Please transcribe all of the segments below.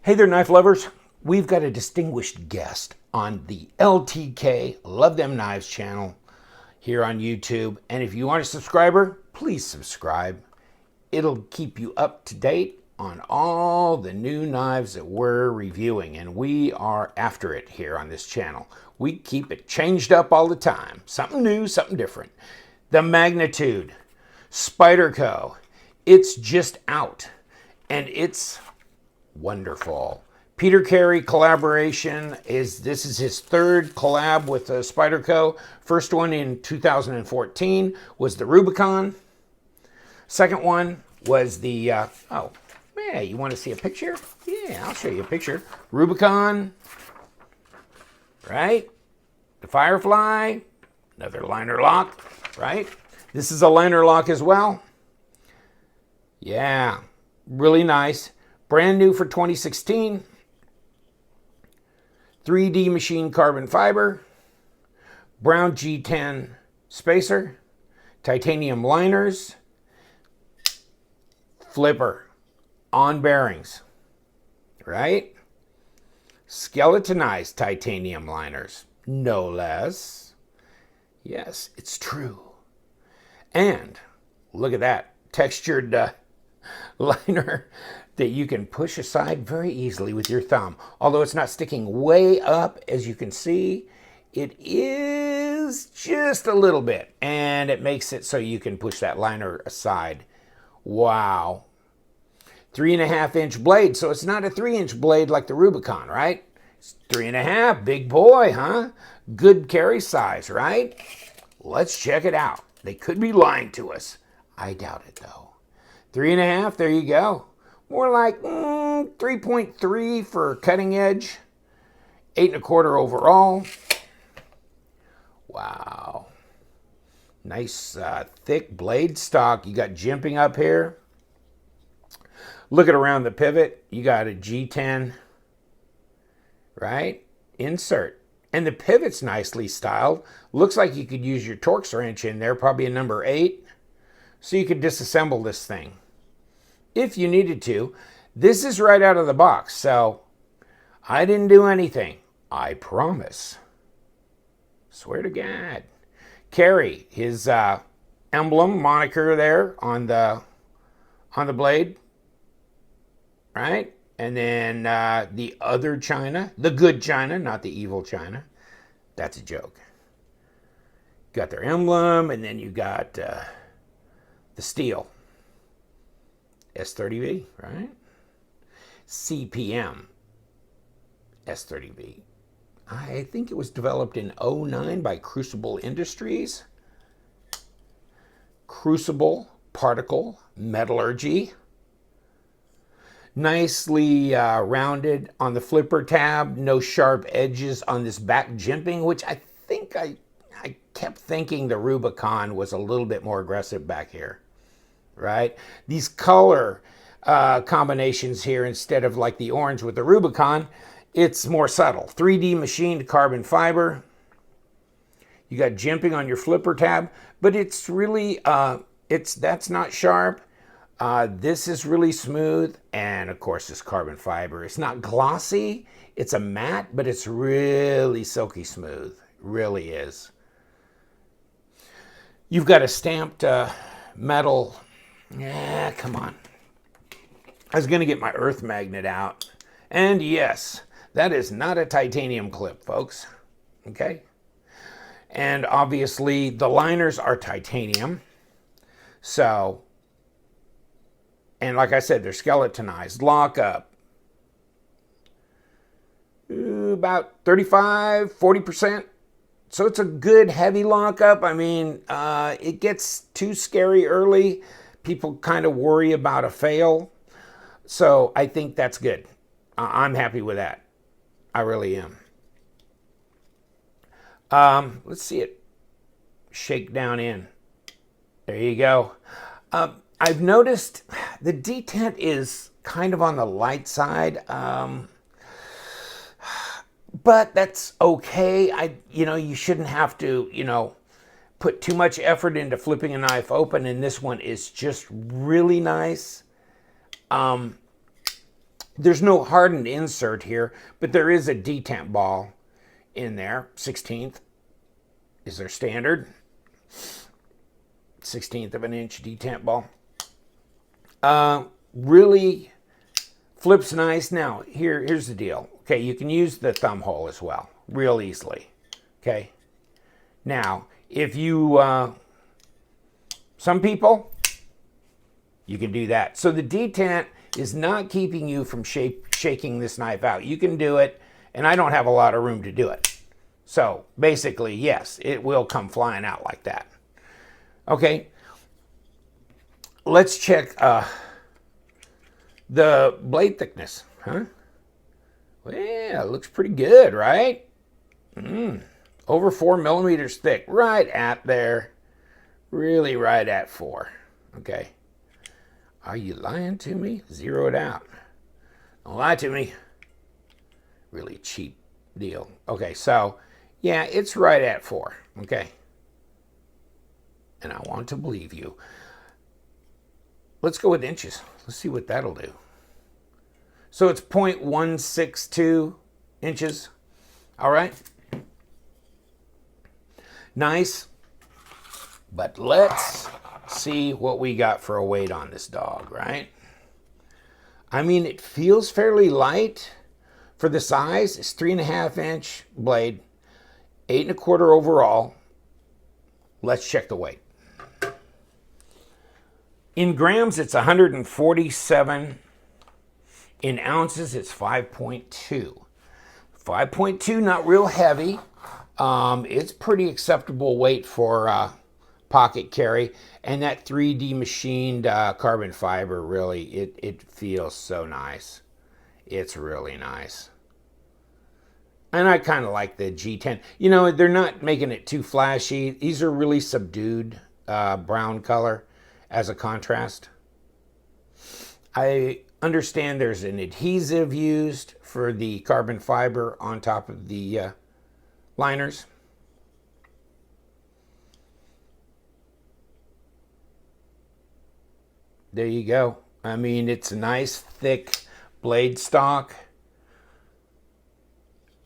Hey there, knife lovers. We've got a distinguished guest on the LTK Love Them Knives channel here on YouTube. And if you aren't a subscriber, please subscribe. It'll keep you up to date on all the new knives that we're reviewing. And we are after it here on this channel. We keep it changed up all the time. Something new, something different. The Magnitude Spyderco. It's just out. And it's wonderful. Peter Carey collaboration this is his third collab with Spyderco. First one in 2014 was the Rubicon. Second one was the oh yeah, you want to see a picture? Yeah, I'll show you a picture. Rubicon, right? The Firefly, another liner lock, right? This is a liner lock as well. Yeah, really nice. Brand new for 2016. 3D machine carbon fiber. Brown G10 spacer. Titanium liners. Flipper on bearings. Right? Skeletonized titanium liners. No less. Yes, it's true. And look at that textured liner that you can push aside very easily with your thumb. Although it's not sticking way up, as you can see, it is just a little bit. And it makes it so you can push that liner aside. Wow. 3.5-inch blade. So it's not a 3-inch blade like the Rubicon, right? It's 3.5, big boy, huh? Good carry size, right? Let's check it out. They could be lying to us. I doubt it though. 3.5, there you go. More like 3.3 for cutting edge. 8.25 overall. Wow. Nice thick blade stock. You got jimping up here. Looking around the pivot, you got a G10, right? Insert. And the pivot's nicely styled. Looks like you could use your Torx wrench in there, probably a number 8. So you could disassemble this thing if you needed to. This is right out of the box, so I didn't do anything. I promise. Swear to God. Carey, his emblem, moniker there on the blade, right? And then the other China, the good China, not the evil China. That's a joke. Got their emblem, and then you got the steel. S30V, right? CPM S30V. I think it was developed in '09 by Crucible Industries. Crucible Particle Metallurgy. Nicely rounded on the flipper tab. No sharp edges on this back jimping, which I think I kept thinking the Rubicon was a little bit more aggressive back here. Right? These color combinations here, instead of like the orange with the Rubicon, it's more subtle. 3D machined carbon fiber. You got jimping on your flipper tab, but it's really, that's not sharp. This is really smooth. And of course, this carbon fiber, it's not glossy. It's a matte, but it's really silky smooth. Really is. You've got a stamped metal. Yeah, come on. I was going to get my earth magnet out. And yes, that is not a titanium clip, folks. Okay? And obviously, the liners are titanium. So, and like I said, they're skeletonized. Lockup. About 35, 40%. So it's a good heavy lockup. I mean, it gets too scary early. People kind of worry about a fail. So I think that's good. I'm happy with that. I really am. Let's see it shake down in. There you go. I've noticed the detent is kind of on the light side. But that's okay. You shouldn't have to, put too much effort into flipping a knife open, and this one is just really nice. There's no hardened insert here, but there is a detent ball in there. 16th is their standard. 16th of an inch detent ball. Really flips nice. Now, here's the deal. Okay, you can use the thumb hole as well, real easily. Okay. Now, if you, some people, you can do that. So the detent is not keeping you from shaking this knife out. You can do it, and I don't have a lot of room to do it. So basically, yes, it will come flying out like that. Okay, let's check the blade thickness. Huh? Well, yeah, it looks pretty good, right? Over 4 millimeters thick, right at there. Really right at 4. Okay. Are you lying to me? Zero it out. Don't lie to me. Really cheap deal. Okay, so, yeah, it's right at 4. Okay. And I want to believe you. Let's go with inches. Let's see what that'll do. So it's 0.162 inches. All right. Nice. But let's see what we got for a weight on this dog, right? I mean, it feels fairly light for the size. It's 3.5 inch blade, 8 1/4 overall. Let's check the weight. In grams, it's 147. In ounces, it's 5.2. 5.2, not real heavy. It's pretty acceptable weight for pocket carry, and that 3D machined carbon fiber, really, it feels so nice. It's really nice. And I kind of like the G10. You know, they're not making it too flashy. These are really subdued brown color as a contrast. I understand there's an adhesive used for the carbon fiber on top of the liners. There you go. I mean, it's a nice thick blade stock.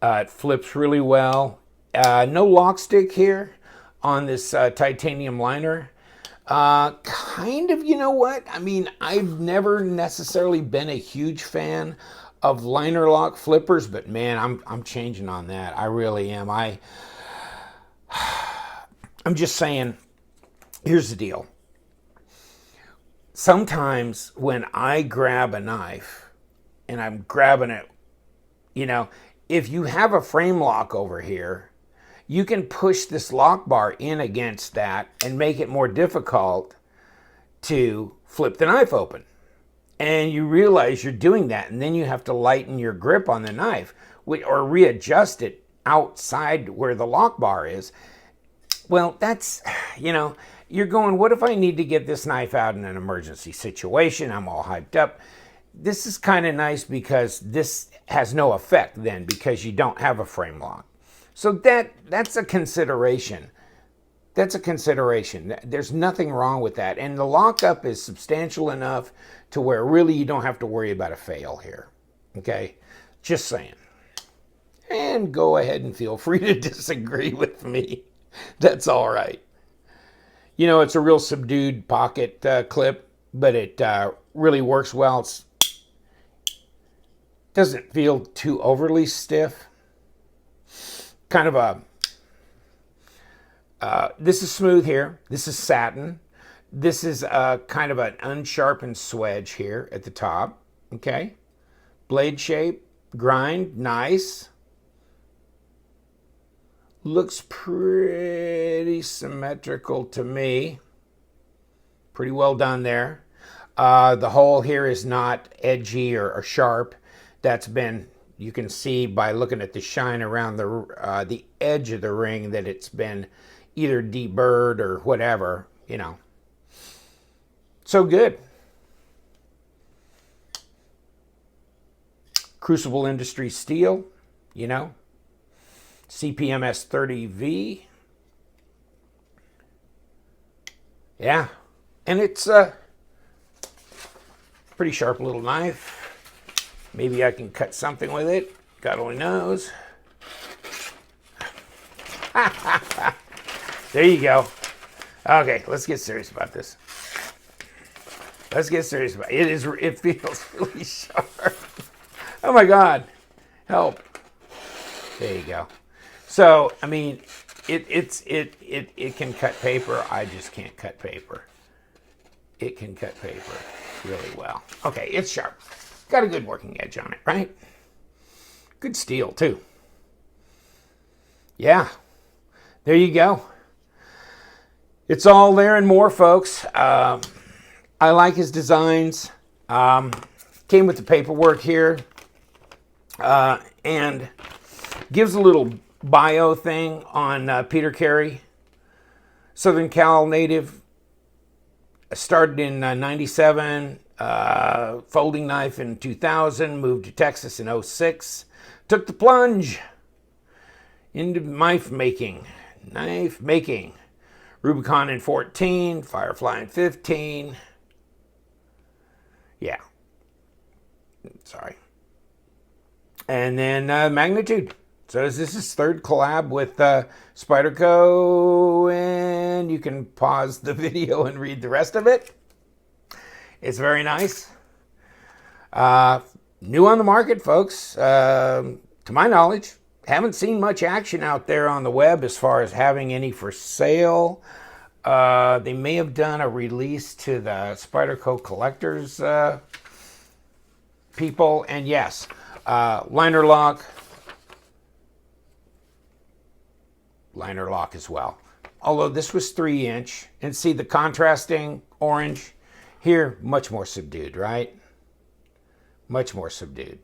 It flips really well. No lock stick here on this titanium liner. Kind of, you know what? I mean, I've never necessarily been a huge fan of liner lock flippers, but man, I'm changing on that. I really am. I'm just saying, here's the deal. Sometimes when I grab a knife and I'm grabbing it, you know, if you have a frame lock over here, you can push this lock bar in against that and make it more difficult to flip the knife open. And you realize you're doing that, and then you have to lighten your grip on the knife or readjust it outside where the lock bar is. Well, that's, you know, you're going, what if I need to get this knife out in an emergency situation? I'm all hyped up. This is kind of nice because this has no effect then because you don't have a frame lock. So that's a consideration. That's a consideration. There's nothing wrong with that. And the lockup is substantial enough to where really you don't have to worry about a fail here. Okay? Just saying. And go ahead and feel free to disagree with me. That's all right. You know, it's a real subdued pocket clip, but it really works well. It doesn't feel too overly stiff. Kind of a, this is smooth here. This is satin. This is kind of an unsharpened swedge here at the top. Okay. Blade shape, grind, nice. Looks pretty symmetrical to me. Pretty well done there. The hole here is not edgy or sharp. That's been, you can see by looking at the shine around the edge of the ring that it's been either deburred or whatever, you know. So good. Crucible Industries steel, you know. CPM S30V. Yeah. And it's a pretty sharp little knife. Maybe I can cut something with it. God only knows. There you go. Okay, let's get serious about this. Let's get serious about it. It feels really sharp. Oh my God. Help. There you go. So, I mean, it can cut paper. I just can't cut paper. It can cut paper really well. Okay, it's sharp. Got a good working edge on it, right? Good steel, too. Yeah. There you go. It's all there and more, folks. I like his designs. Came with the paperwork here. And gives a little bio thing on Peter Carey. Southern Cal native. Started in 97. Folding knife in 2000. Moved to Texas in 06. Took the plunge into knife making. Rubicon in 14. Firefly in 15. Yeah. Sorry. And then Magnitude. So this is his third collab with Spyderco, and you can pause the video and read the rest of it. It's very nice. New on the market, folks. To my knowledge, haven't seen much action out there on the web as far as having any for sale. They may have done a release to the Spyderco collectors people, and yes, liner lock as well. Although this was 3-inch, and see the contrasting orange here, much more subdued, right? Much more subdued.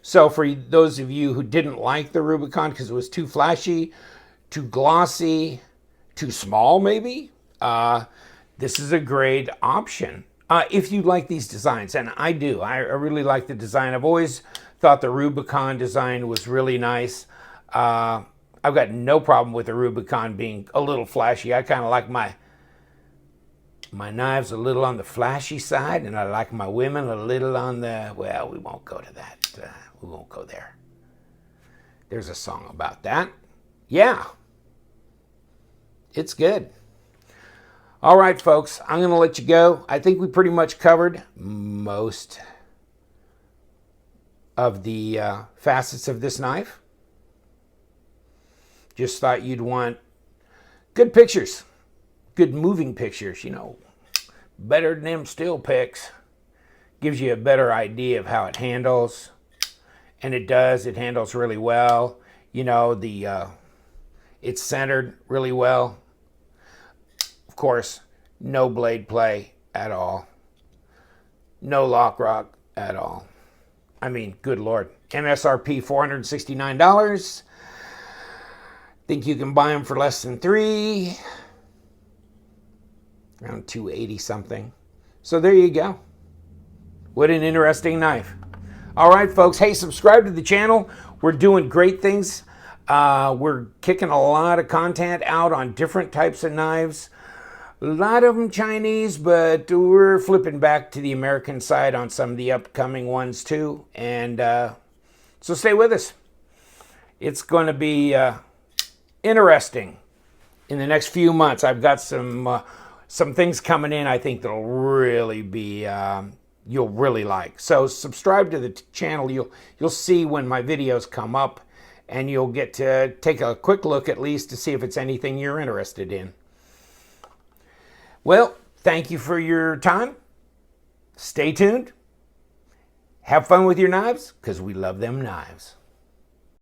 So for those of you who didn't like the Rubicon because it was too flashy, too glossy, too small maybe, this is a great option. If you like these designs, and I do. I really like the design. I've always thought the Rubicon design was really nice. I've got no problem with the Rubicon being a little flashy. I kind of like my knives a little on the flashy side, and I like my women a little on the, well, we won't go to that. We won't go there. There's a song about that. Yeah. It's good. All right, folks, I'm going to let you go. I think we pretty much covered most of the facets of this knife. Just thought you'd want good pictures, good moving pictures, you know, better than them still pics. Gives you a better idea of how it handles. And it does. It handles really well. You know, it's centered really well. Of course, no blade play at all. No lock rock at all. I mean, good Lord. MSRP $469. Think you can buy them for less than $3. Around $280 something. So there you go. What an interesting knife. All right, folks. Hey, subscribe to the channel. We're doing great things. We're kicking a lot of content out on different types of knives. A lot of them Chinese, but we're flipping back to the American side on some of the upcoming ones too. And so stay with us. It's going to be interesting in the next few months. I've got some things coming in I think that'll really be you'll really like. So subscribe to the channel. You'll see when my videos come up, and you'll get to take a quick look at least to see if it's anything you're interested in. Well, thank you for your time. Stay tuned. Have fun with your knives, because we love them knives.